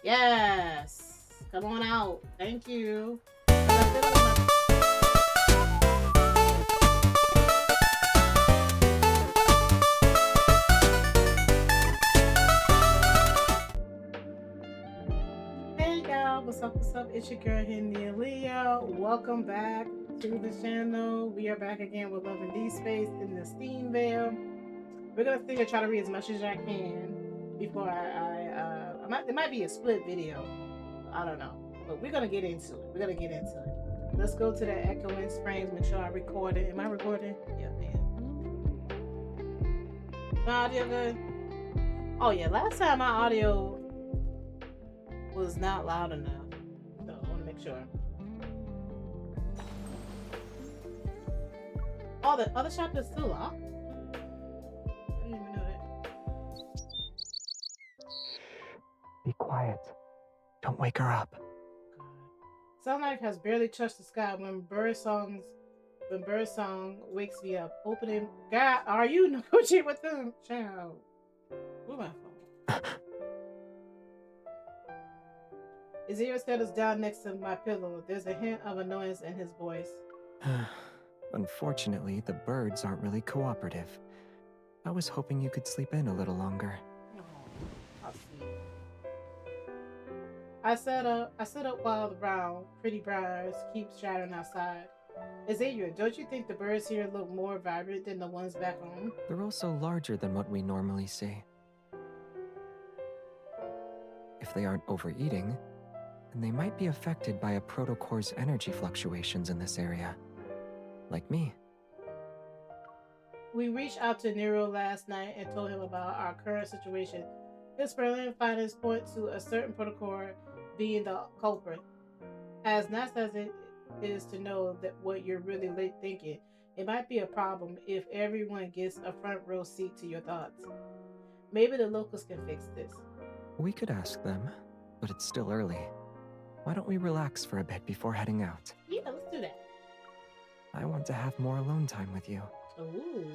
Yes. Come on out. Thank you. Hey y'all, what's up? What's up? It's your girl Henny Leah. Welcome back to the channel. We are back again with Love and D Space in the Steam Veil. We're gonna see try to read as much as I can before it might be a split video. I don't know, but we're gonna get into it. We're gonna get into it. Let's go to the echoing springs. Make sure I record it. Am I recording? Yeah, man. My audio good? Oh yeah. Last time my audio was not loud enough, so I want to make sure. Oh, the other shop is still locked. I didn't even know that. Be quiet. Don't wake her up. God. Sunlight has barely touched the sky when birdsong wakes me up. Opening. God, are you negotiating with them? Child. Where's my phone? Xavier settles down next to my pillow. There's a hint of annoyance in his voice. Unfortunately, the birds aren't really cooperative. I was hoping you could sleep in a little longer. Oh, I'll see. I sit up while the pretty briars keep shattering outside. Xavier, don't you think the birds here look more vibrant than the ones back home? They're also larger than what we normally see. If they aren't overeating, then they might be affected by a protocore's energy fluctuations in this area. Like me. We reached out to Nero last night and told him about our current situation. His Berlin findings point to a certain protocore being the culprit. As nice as it is to know that what you're really late thinking, it might be a problem if everyone gets a front row seat to your thoughts. Maybe the locals can fix this. We could ask them, but it's still early. Why don't we relax for a bit before heading out? Yeah, let's do that. I want to have more alone time with you. Ooh.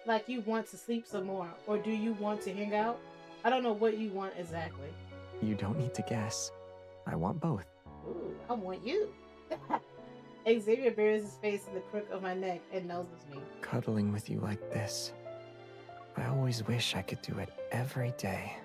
Like you want to sleep some more, or do you want to hang out? I don't know what you want exactly. You don't need to guess. I want both. Ooh, I want you. Xavier buries his face in the crook of my neck and noses me. Cuddling with you like this. I always wish I could do it every day.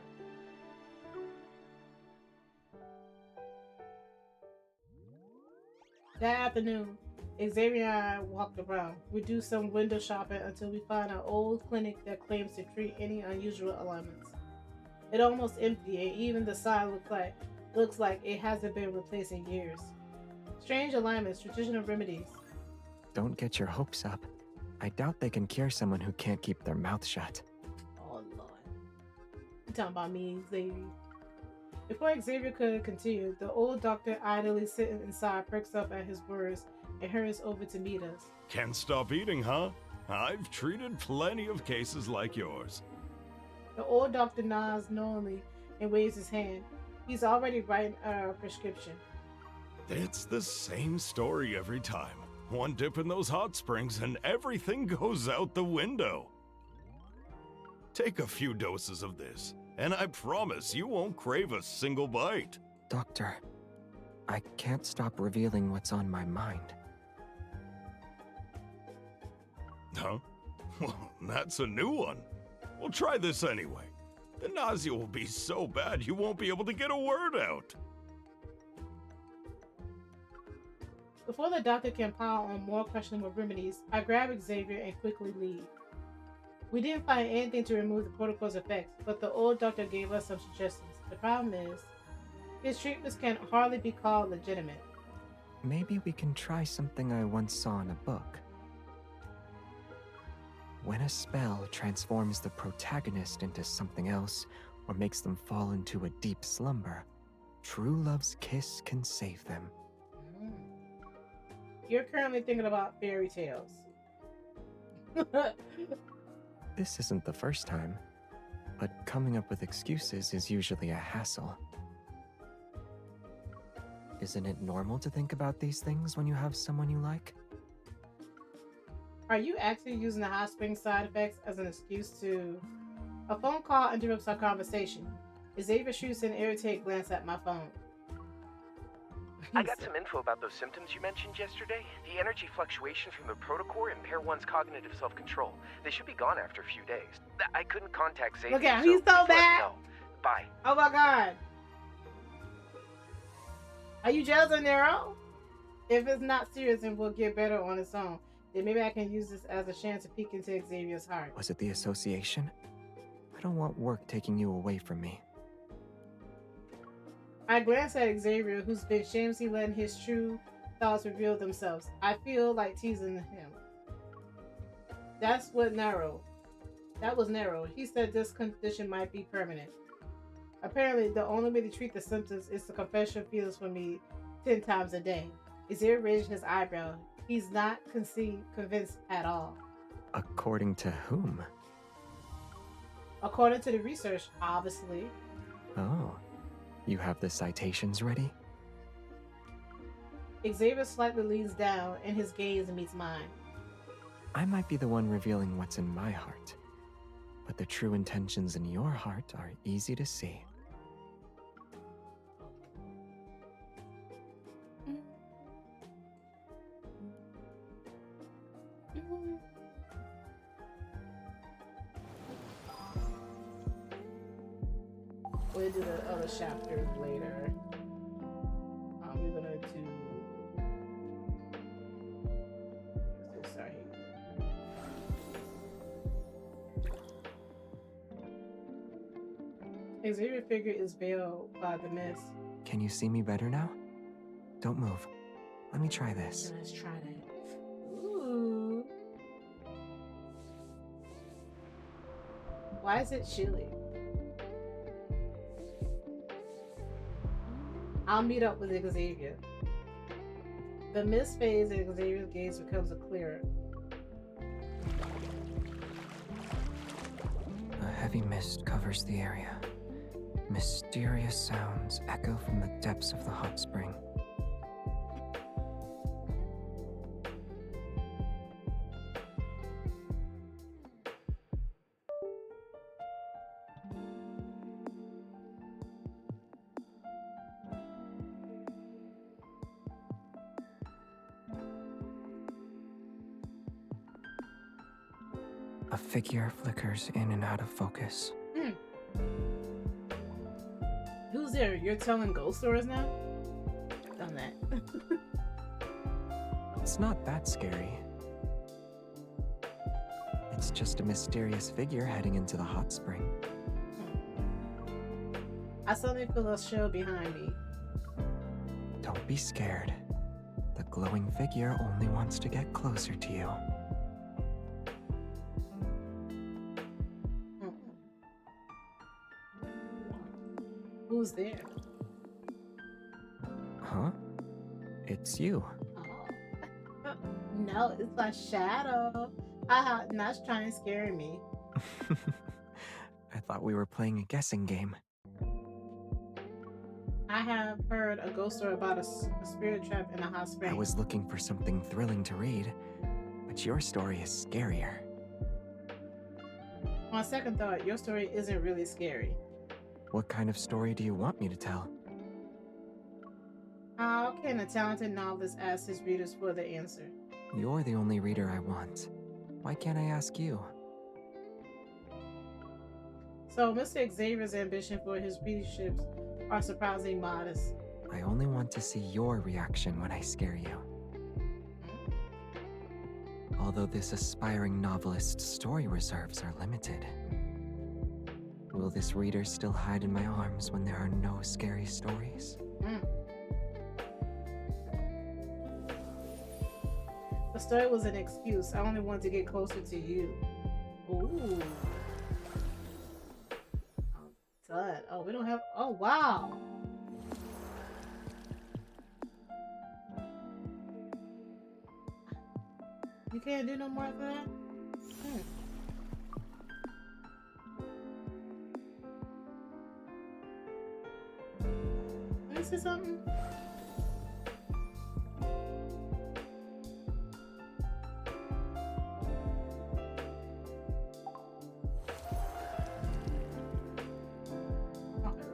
That afternoon, Xavier and I walked around. We do some window shopping until we find an old clinic that claims to treat any unusual ailments. It almost empty, and even the sign looks like it hasn't been replaced in years. Strange alignments, traditional remedies. Don't get your hopes up. I doubt they can cure someone who can't keep their mouth shut. Oh Lord. You talking about me, Xavier? Before Xavier could continue, the old doctor idly sitting inside perks up at his words and hurries over to meet us. Can't stop eating, huh? I've treated plenty of cases like yours. The old doctor nods knowingly and waves his hand. He's already writing a prescription. It's the same story every time. One dip in those hot springs and everything goes out the window. Take a few doses of this, and I promise you won't crave a single bite. Doctor, I can't stop revealing what's on my mind. Huh? Well, that's a new one. We'll try this anyway. The nausea will be so bad you won't be able to get a word out. Before the doctor can pile on more questionable remedies, I grab Xavier and quickly leave. We didn't find anything to remove the protocol's effects, but the old doctor gave us some suggestions. The problem is, his treatments can hardly be called legitimate. Maybe we can try something I once saw in a book. When a spell transforms the protagonist into something else, or makes them fall into a deep slumber, true love's kiss can save them. You're currently thinking about fairy tales. This isn't the first time, but coming up with excuses is usually a hassle. Isn't it normal to think about these things when you have someone you like? Are you actually using the hot spring side effects as an excuse to... A phone call interrupts our conversation. Xavier shoots an irritated glance at my phone. I got some info about those symptoms you mentioned yesterday. The energy fluctuations from the protocore impair one's cognitive self-control. They should be gone after a few days. I couldn't contact Zayne. Look at him, he's so bad. Bye. Oh my god. Are you jealous of Nero? If it's not serious and will get better on its own, then maybe I can use this as a chance to peek into Xavier's heart. Was it the association? I don't want work taking you away from me. I glance at Xavier, who's been shamelessly letting his true thoughts reveal themselves. I feel like teasing him. That was narrow. He said this condition might be permanent. Apparently, the only way to treat the symptoms is to confess your feelings for me 10 times a day. Xavier raised his eyebrow. He's not convinced at all. According to whom? According to the research, obviously. Oh. You have the citations ready? Xavier slightly leans down and his gaze meets mine. I might be the one revealing what's in my heart, but the true intentions in your heart are easy to see. We'll do the other chapters later. We're gonna do. Sorry. Xavier's figure is veiled by the mist. Can you see me better now? Don't move. Let me try this. Let's try that. Ooh. Why is it chilly? I'll meet up with Xavier. The mist fades and Xavier's gaze becomes clearer. A heavy mist covers the area. Mysterious sounds echo from the depths of the hot spring. A figure flickers in and out of focus. Who's there? You're telling ghost stories now? I've done that. It's not that scary. It's just a mysterious figure heading into the hot spring. I suddenly feel a shell behind me. Don't be scared. The glowing figure only wants to get closer to you. Who's there? Huh? It's you. Oh. No, it's my shadow. Not trying to scare me. I thought we were playing a guessing game. I have heard a ghost story about a spirit trap in a hot spring. I was looking for something thrilling to read, but your story is scarier. On second thought, your story isn't really scary. What kind of story do you want me to tell? How can a talented novelist ask his readers for the answer? You're the only reader I want. Why can't I ask you? So, Mr. Xavier's ambition for his readerships are surprisingly modest. I only want to see your reaction when I scare you. Although this aspiring novelist's story reserves are limited. Will this reader still hide in my arms when there are no scary stories? The story was an excuse. I only wanted to get closer to you. Ooh. Done. Oh, we don't have. Oh, wow. You can't do no more of that? Let me see something. Okay,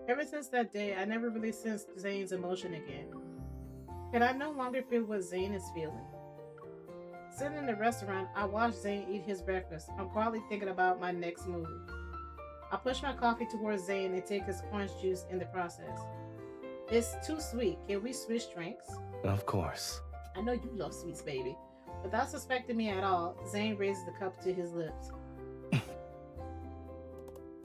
Ever since that day, I never really sensed Zayne's emotion again. And I no longer feel what Zayne is feeling. Sitting in the restaurant, I watch Zayne eat his breakfast. I'm quietly thinking about my next move. I push my coffee towards Zayne and take his orange juice in the process. It's too sweet. Can we switch drinks? Of course. I know you love sweets, baby. Without suspecting me at all, Zayne raises the cup to his lips.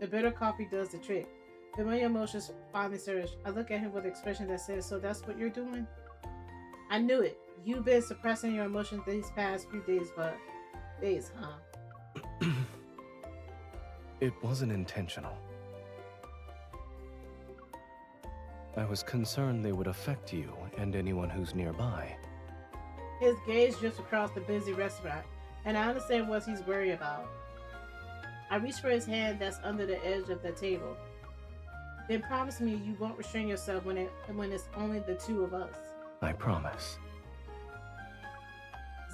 The bitter coffee does the trick. Familiar emotions finally surge. I look at him with an expression that says, "So that's what you're doing?" I knew it. You've been suppressing your emotions these past few days, huh? It wasn't intentional. I was concerned they would affect you and anyone who's nearby. His gaze drifts across the busy restaurant, and I understand what he's worried about. I reach for his hand that's under the edge of the table. Then promise me you won't restrain yourself when it's only the two of us. I promise.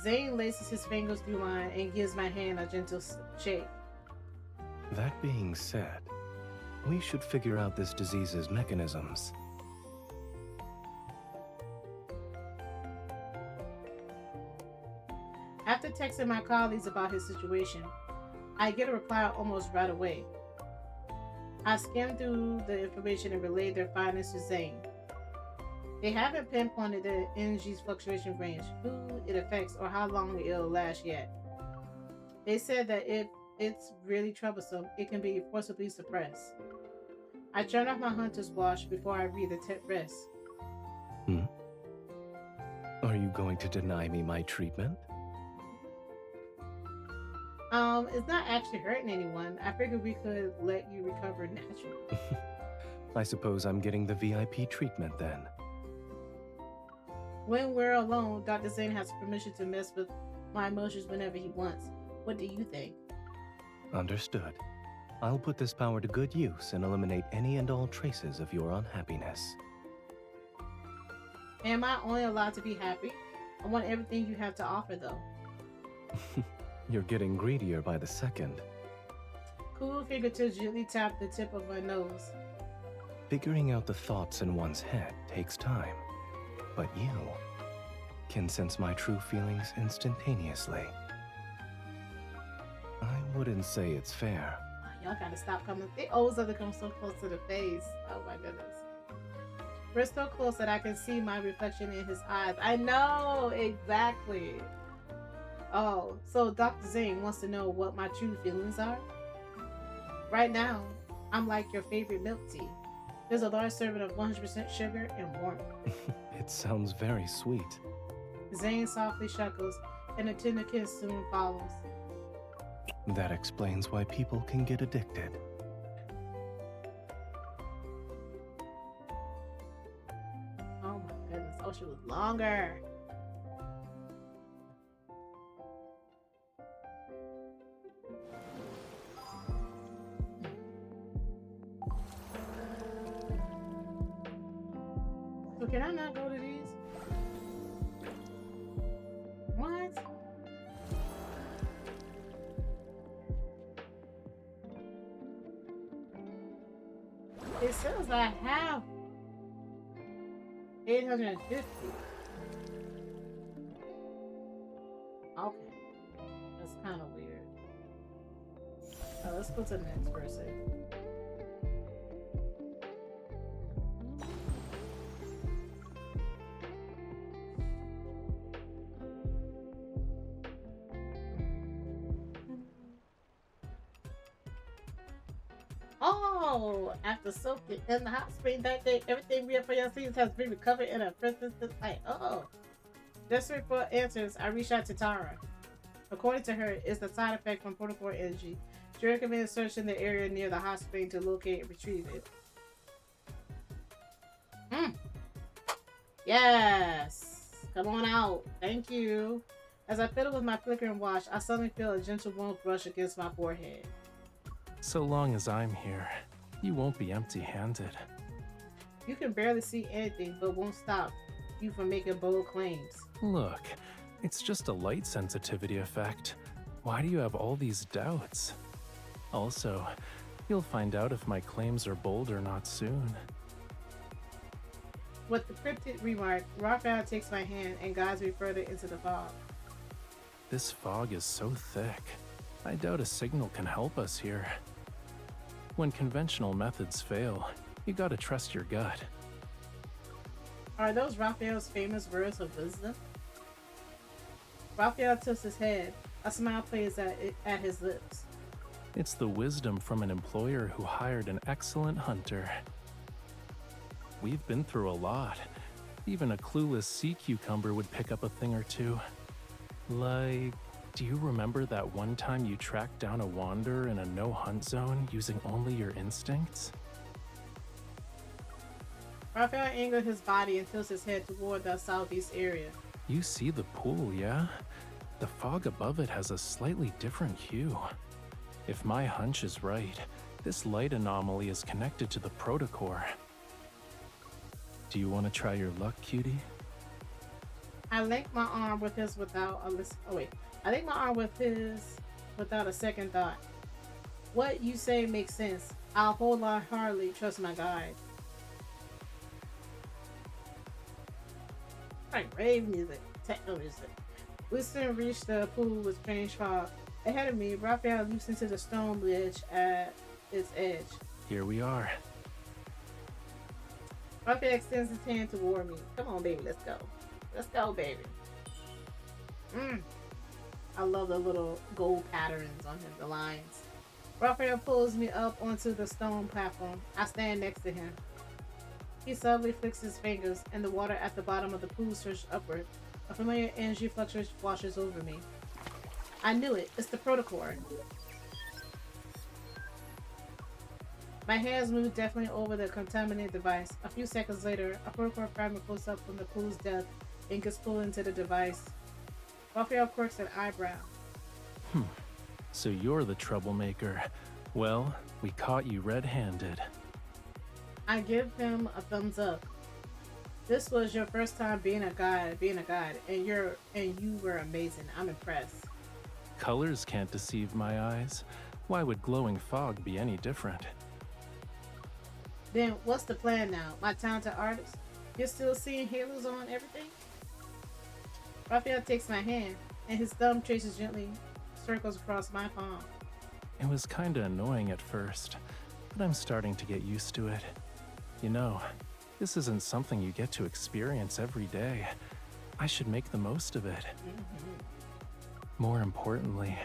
Zayne laces his fingers through mine and gives my hand a gentle shake. That being said, we should figure out this disease's mechanisms. After texting my colleagues about his situation, I get a reply almost right away. I skim through the information and relay their findings to Zayne. They haven't pinpointed the energy's fluctuation range, who it affects, or how long it'll last yet. They said that if it's really troublesome, it can be forcibly suppressed. I turn off my hunter's watch before I read the rest. Are you going to deny me my treatment? It's not actually hurting anyone. I figured we could let you recover naturally. I suppose I'm getting the VIP treatment then. When we're alone, Dr. Zayne has permission to mess with my emotions whenever he wants. What do you think? Understood. I'll put this power to good use and eliminate any and all traces of your unhappiness. Am I only allowed to be happy? I want everything you have to offer, though. You're getting greedier by the second. Cool fingertips gently tap the tip of my nose. Figuring out the thoughts in one's head takes time. But you can sense my true feelings instantaneously. I wouldn't say it's fair. Oh, y'all gotta stop coming. They always have to come so close to the face. Oh my goodness. We're so close that I can see my reflection in his eyes. I know, exactly. Oh, so Dr. Zayne wants to know what my true feelings are? Right now, I'm like your favorite milk tea. There's a large serving of 100% sugar and warmth. It sounds very sweet. Zayne softly chuckles, and a tender kiss soon follows. That explains why people can get addicted. Oh my goodness. Oh, she was longer. So can I not go to these? What? It says I have 850. Okay. That's kind of weird. Let's go to the next person. Oh, after soaking in the hot spring that day, everything real for your seeds has been recovered in a presence like, oh. Desperate for answers, I reached out to Tara. According to her, it's the side effect from protocol energy. She recommended searching the area near the hot spring to locate and retrieve it. Yes! Come on out. Thank you. As I fiddle with my flickering watch, I suddenly feel a gentle warmth brush against my forehead. So long as I'm here, you won't be empty-handed. You can barely see anything, but won't stop you from making bold claims. Look, it's just a light sensitivity effect. Why do you have all these doubts? Also, You'll find out if my claims are bold or not soon. With the cryptic remark, Raphael takes my hand and guides me further into the fog. This fog is so thick. I doubt a signal can help us here. When conventional methods fail, you gotta trust your gut. Are those Raphael's famous words of wisdom? Raphael tilts his head. A smile plays at his lips. It's the wisdom from an employer who hired an excellent hunter. We've been through a lot. Even a clueless sea cucumber would pick up a thing or two. Like, do you remember that one time you tracked down a wanderer in a no-hunt zone using only your instincts? Raphael angles his body and tilts his head toward the southeast area. You see the pool, yeah? The fog above it has a slightly different hue. If my hunch is right, this light anomaly is connected to the protocore. Do you want to try your luck, cutie? I link my arm with his without a I link my arm with his without a second thought. What you say makes sense. I'll wholeheartedly trust my guide. Like rave music, techno music. We soon reached the pool with strange fog. Ahead of me, Raphael leaps into the stone bridge at its edge. Here we are. Raphael extends his hand toward me. Come on, baby, let's go. Let's go, baby. I love the little gold patterns on the lines. Raphael pulls me up onto the stone platform. I stand next to him. He subtly flicks his fingers, and the water at the bottom of the pool surges upward. A familiar energy fluctuation washes over me. I knew it. It's the protocore. My hands move deftly over the contaminated device. A few seconds later, a protocore fragment floats up from the pool's depth and gets pulled into the device. Raphael quirks an eyebrow. So you're the troublemaker. Well, we caught you red-handed. I give him a thumbs up. This was your first time being a guide, and you were amazing. I'm impressed. Colors can't deceive my eyes. Why would glowing fog be any different? Then what's the plan now, my talented artist? You're still seeing halos on everything? Raphael takes my hand, and his thumb traces gently circles across my palm. It was kinda annoying at first, but I'm starting to get used to it. You know, this isn't something you get to experience every day. I should make the most of it. More importantly,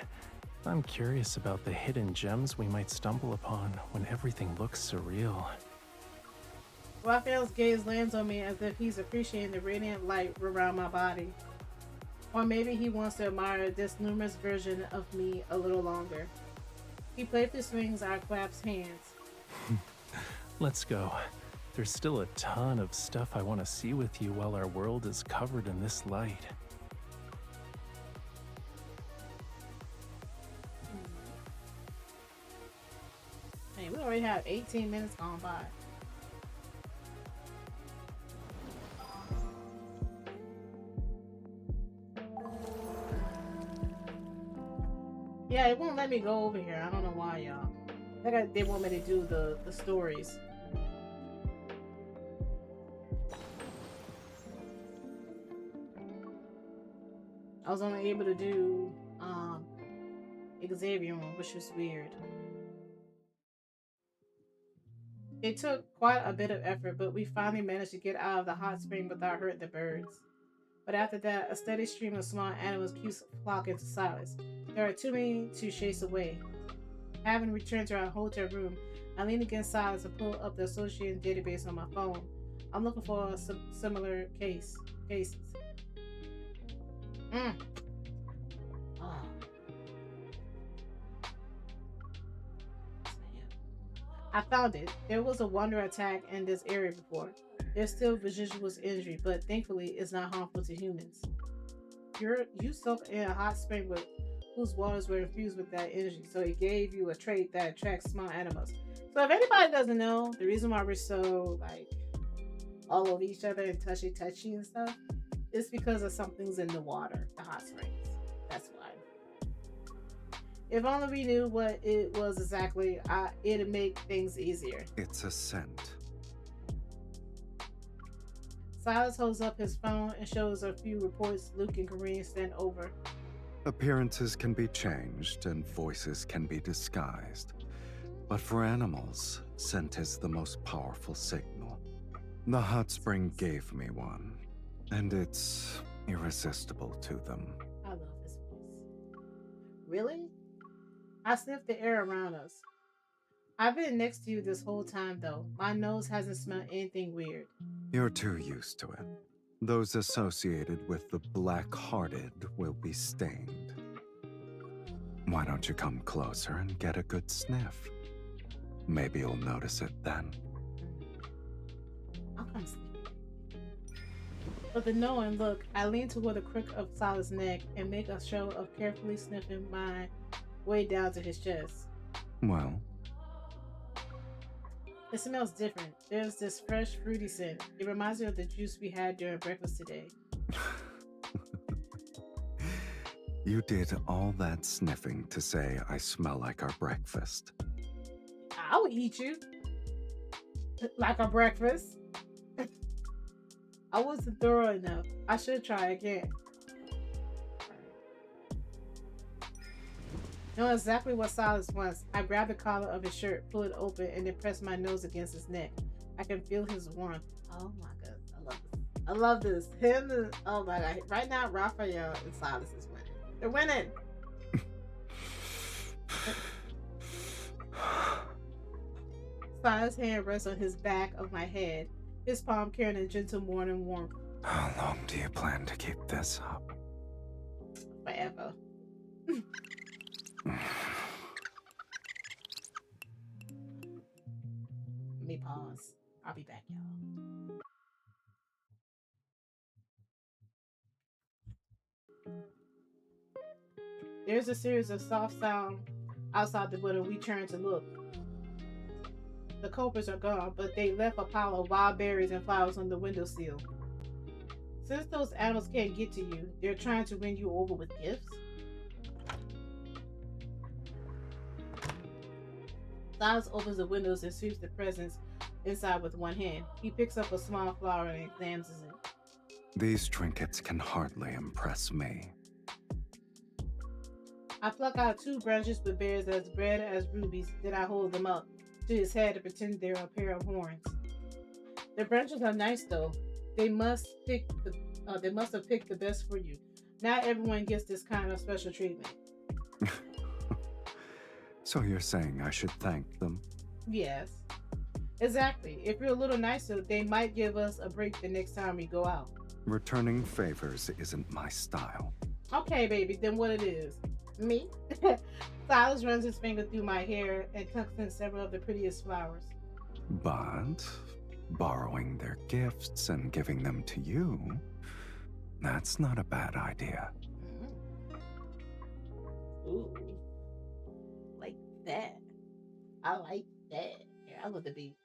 I'm curious about the hidden gems we might stumble upon when everything looks surreal. Raphael's gaze lands on me as if he's appreciating the radiant light around my body. Or maybe he wants to admire this numerous version of me a little longer. He playfully swings our clasped hands. Let's go. There's still a ton of stuff I want to see with you while our world is covered in this light. Hey, we already have 18 minutes gone by. Yeah, it won't let me go over here. I don't know why, y'all. They want me to do the stories. I was only able to do Xavier one, which was weird. It took quite a bit of effort, but we finally managed to get out of the hot spring without hurting the birds. But after that, a steady stream of small animals keeps flocking to Sylus. There are too many to chase away. Having returned to our hotel room, I lean against Sylus and pull up the associated database on my phone. I'm looking for similar cases. Oh. I found it. There was a wanderer attack in this area before. There's still residual injury, but thankfully it's not harmful to humans. You soaked in a hot spring whose waters were infused with that energy, so it gave you a trait that attracts small animals. So if anybody doesn't know, the reason why we're so all over each other and touchy and stuff is because of something's in the water, the hot springs. That's why. If only we knew what it was exactly, it'd make things easier. It's a scent. Silas holds up his phone and shows a few reports Luke and Kareem sent over. Appearances can be changed and voices can be disguised. But for animals, scent is the most powerful signal. The hot spring gave me one, and it's irresistible to them. I love his voice. Really? I sniffed the air around us. I've been next to you this whole time, though. My nose hasn't smelled anything weird. You're too used to it. Those associated with the black-hearted will be stained. Why don't you come closer and get a good sniff? Maybe you'll notice it then. I'll come sniff. With a knowing look, I lean toward the crook of Silas' neck and make a show of carefully sniffing my way down to his chest. Well, it smells different. There's this fresh, fruity scent. It reminds me of the juice we had during breakfast today. you did all that sniffing to say I smell like our breakfast. I would eat you. Like our breakfast. I wasn't thorough enough. I should try again. Knowing exactly what Silas wants, I grab the collar of his shirt, pull it open, and then press my nose against his neck. I can feel his warmth. Oh my god, I love this. I love this. Oh my god. Right now, Rafayel and Silas is winning. They're winning! Silas' hand rests on his back of my head, his palm carrying a gentle morning warmth. How long do you plan to keep this up? Forever. Let me pause. I'll be back, y'all. There's a series of soft sounds outside the window. We turn to look. The culprits are gone, but they left a pile of wild berries and flowers on the windowsill. Since those animals can't get to you, they're trying to win you over with gifts. Silas opens the windows and sweeps the presents inside with one hand. He picks up a small flower and examines it. These trinkets can hardly impress me. I pluck out 2 branches with berries as red as rubies, then I hold them up to his head to pretend they're a pair of horns. The branches are nice though. They must have picked the best for you. Not everyone gets this kind of special treatment. So you're saying I should thank them? Yes. Exactly. If you're a little nicer, they might give us a break the next time we go out. Returning favors isn't my style. Okay, baby, then what it is? Me? Silas runs his finger through my hair and tucks in several of the prettiest flowers. But borrowing their gifts and giving them to you, that's not a bad idea. Ooh. Like that. I like that. Here, I love the beat.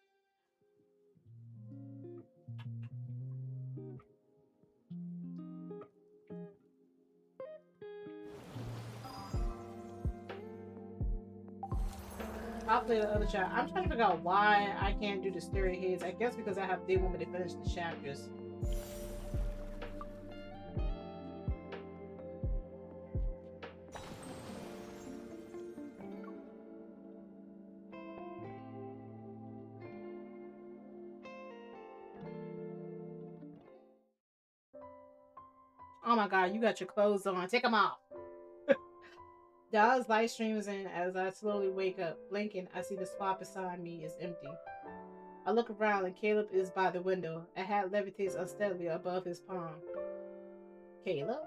I'll play the other chapter. I'm trying to figure out why I can't do the stereo heads. I guess because they want me to finish the chapters. Oh my god, you got your clothes on. Take them off. Dallas light streams in as I slowly wake up. Blinking, I see the spot beside me is empty. I look around and Caleb is by the window. A hat levitates unsteadily above his palm. Caleb?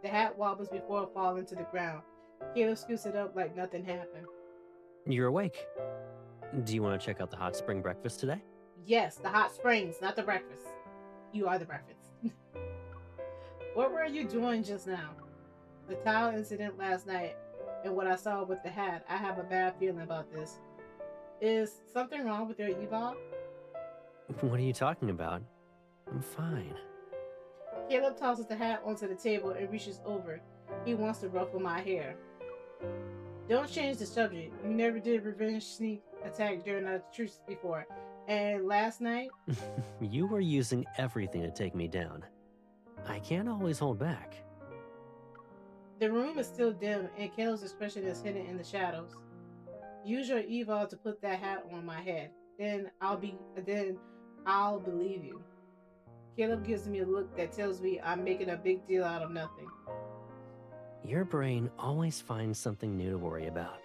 The hat wobbles before falling to the ground. Caleb scoots it up like nothing happened. You're awake. Do you want to check out the hot spring breakfast today? Yes, the hot springs, not the breakfast. You are the breakfast. What were you doing just now? The towel incident last night and what I saw with the hat, I have a bad feeling about this. Is something wrong with your eval? What are you talking about? I'm fine. Caleb tosses the hat onto the table and reaches over. He wants to ruffle my hair. Don't change the subject. You never did revenge sneak attack during our truce before. And last night, You were using everything to take me down. I can't always hold back. the room is still dim and Caleb's expression is hidden in the shadows. Use your evil to put that hat on my head. Then I'll believe you. Caleb gives me a look that tells me I'm making a big deal out of nothing. Your brain always finds something new to worry about.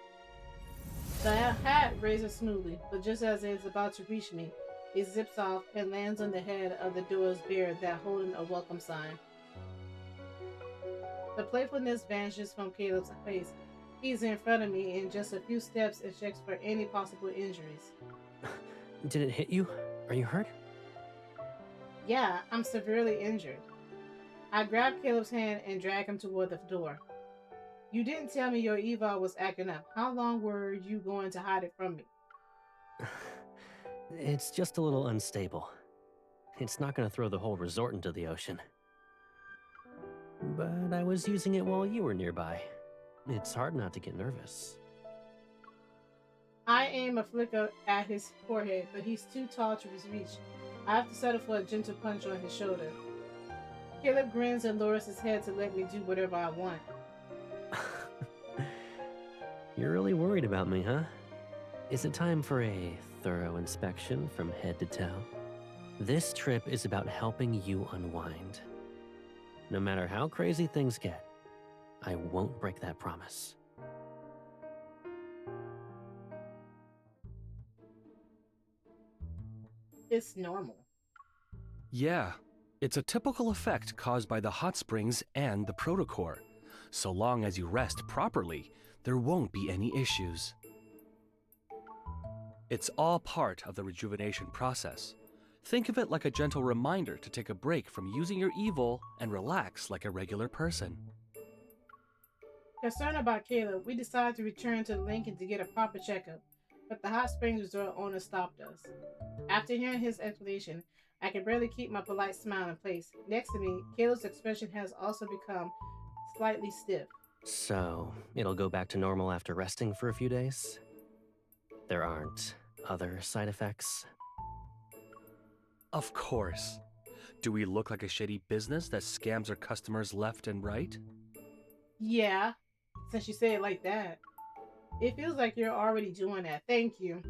The hat raises smoothly, but just as it is about to reach me, it zips off and lands on the head of the door's bear that holding a welcome sign. The playfulness vanishes from Caleb's face. He's in front of me in just a few steps and checks for any possible injuries. Did it hit you? Are you hurt? Yeah, I'm severely injured. I grab Caleb's hand and drag him toward the door. You didn't tell me your Eva was acting up. How long were you going to hide it from me? It's just a little unstable. It's not going to throw the whole resort into the ocean. But I was using it while you were nearby. It's hard not to get nervous. I aim a flicker at his forehead, but he's too tall to reach. I have to settle for a gentle punch on his shoulder. Caleb grins and lowers his head to let me do whatever I want. You're really worried about me, huh? Is it time for a thorough inspection from head to toe? This trip is about helping you unwind. No matter how crazy things get, I won't break that promise. It's normal. Yeah, it's a typical effect caused by the hot springs and the protocore. So long as you rest properly, there won't be any issues. It's all part of the rejuvenation process. Think of it like a gentle reminder to take a break from using your evil and relax like a regular person. Concerned about Caleb, we decided to return to Lincoln to get a proper checkup, but the hot springs resort owner stopped us. After hearing his explanation, I can barely keep my polite smile in place. Next to me, Caleb's expression has also become slightly stiff. So, it'll go back to normal after resting for a few days? There aren't other side effects? Of course. Do we look like a shady business that scams our customers left and right? Yeah, since you say it like that. It feels like you're already doing that. Thank you.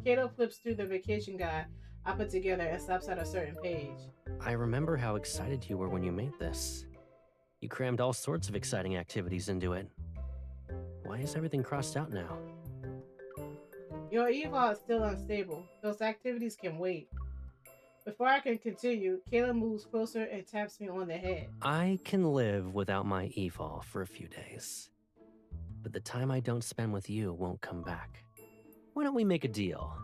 Caleb flips through the vacation guide I put together and stops at a certain page. I remember how excited you were when you made this. You crammed all sorts of exciting activities into it. Why is everything crossed out now? Your evil is still unstable. Those activities can wait. Before I can continue, Caleb moves closer and taps me on the head. I can live without my evil for a few days. But the time I don't spend with you won't come back. Why don't we make a deal?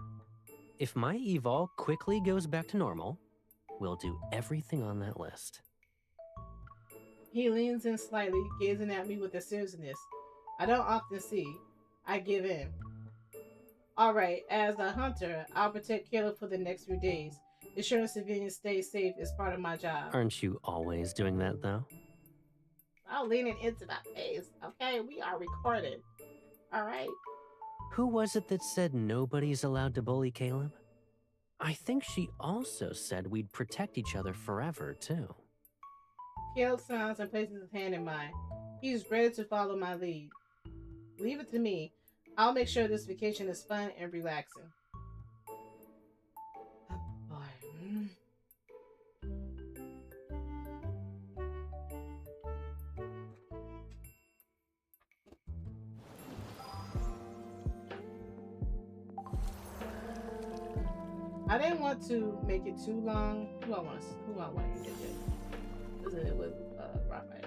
If my evil quickly goes back to normal, we'll do everything on that list. He leans in slightly, gazing at me with a seriousness I don't often see. I give in. Alright, as a hunter, I'll protect Caleb for the next few days. Ensuring civilians stay safe is part of my job. Aren't you always doing that, though? I'm leaning into my face. Okay, we are recorded. Alright. Who was it that said nobody's allowed to bully Caleb? I think she also said we'd protect each other forever, too. Caleb smiles and places his hand in mine. He's ready to follow my lead. Leave it to me. I'll make sure this vacation is fun and relaxing. Oh boy. I didn't want to make it too long. Who I want to get this? Isn't it with Rafayel?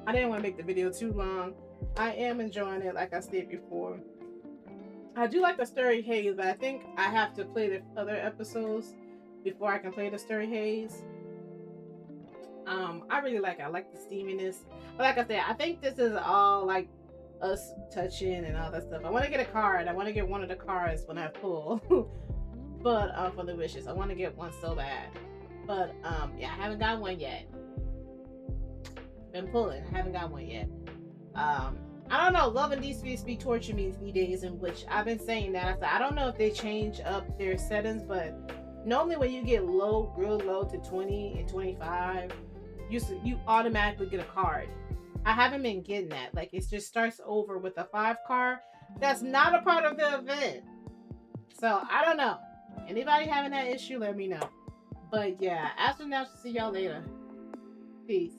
I didn't want to make the video too long. I am enjoying it, like I said before. I do like the Story Haze, but I think I have to play the other episodes before I can play the Story Haze. I really like it. I like the steaminess. But like I said, I think this is all like us touching and all that stuff. I want to get a card. I want to get one of the cards when I pull. But for the wishes, I want to get one so bad. But yeah, I haven't got one yet. Been pulling, I haven't got one yet. I don't know. Love and Space be torturing me these days, in which I've been saying that. I said I don't know if they change up their settings, but normally when you get low, real low to 20 and 25, you automatically get a card. I haven't been getting that. Like it just starts over with a 5 card. That's not a part of the event. So I don't know. Anybody having that issue, let me know. But yeah, after now, see y'all later. Peace.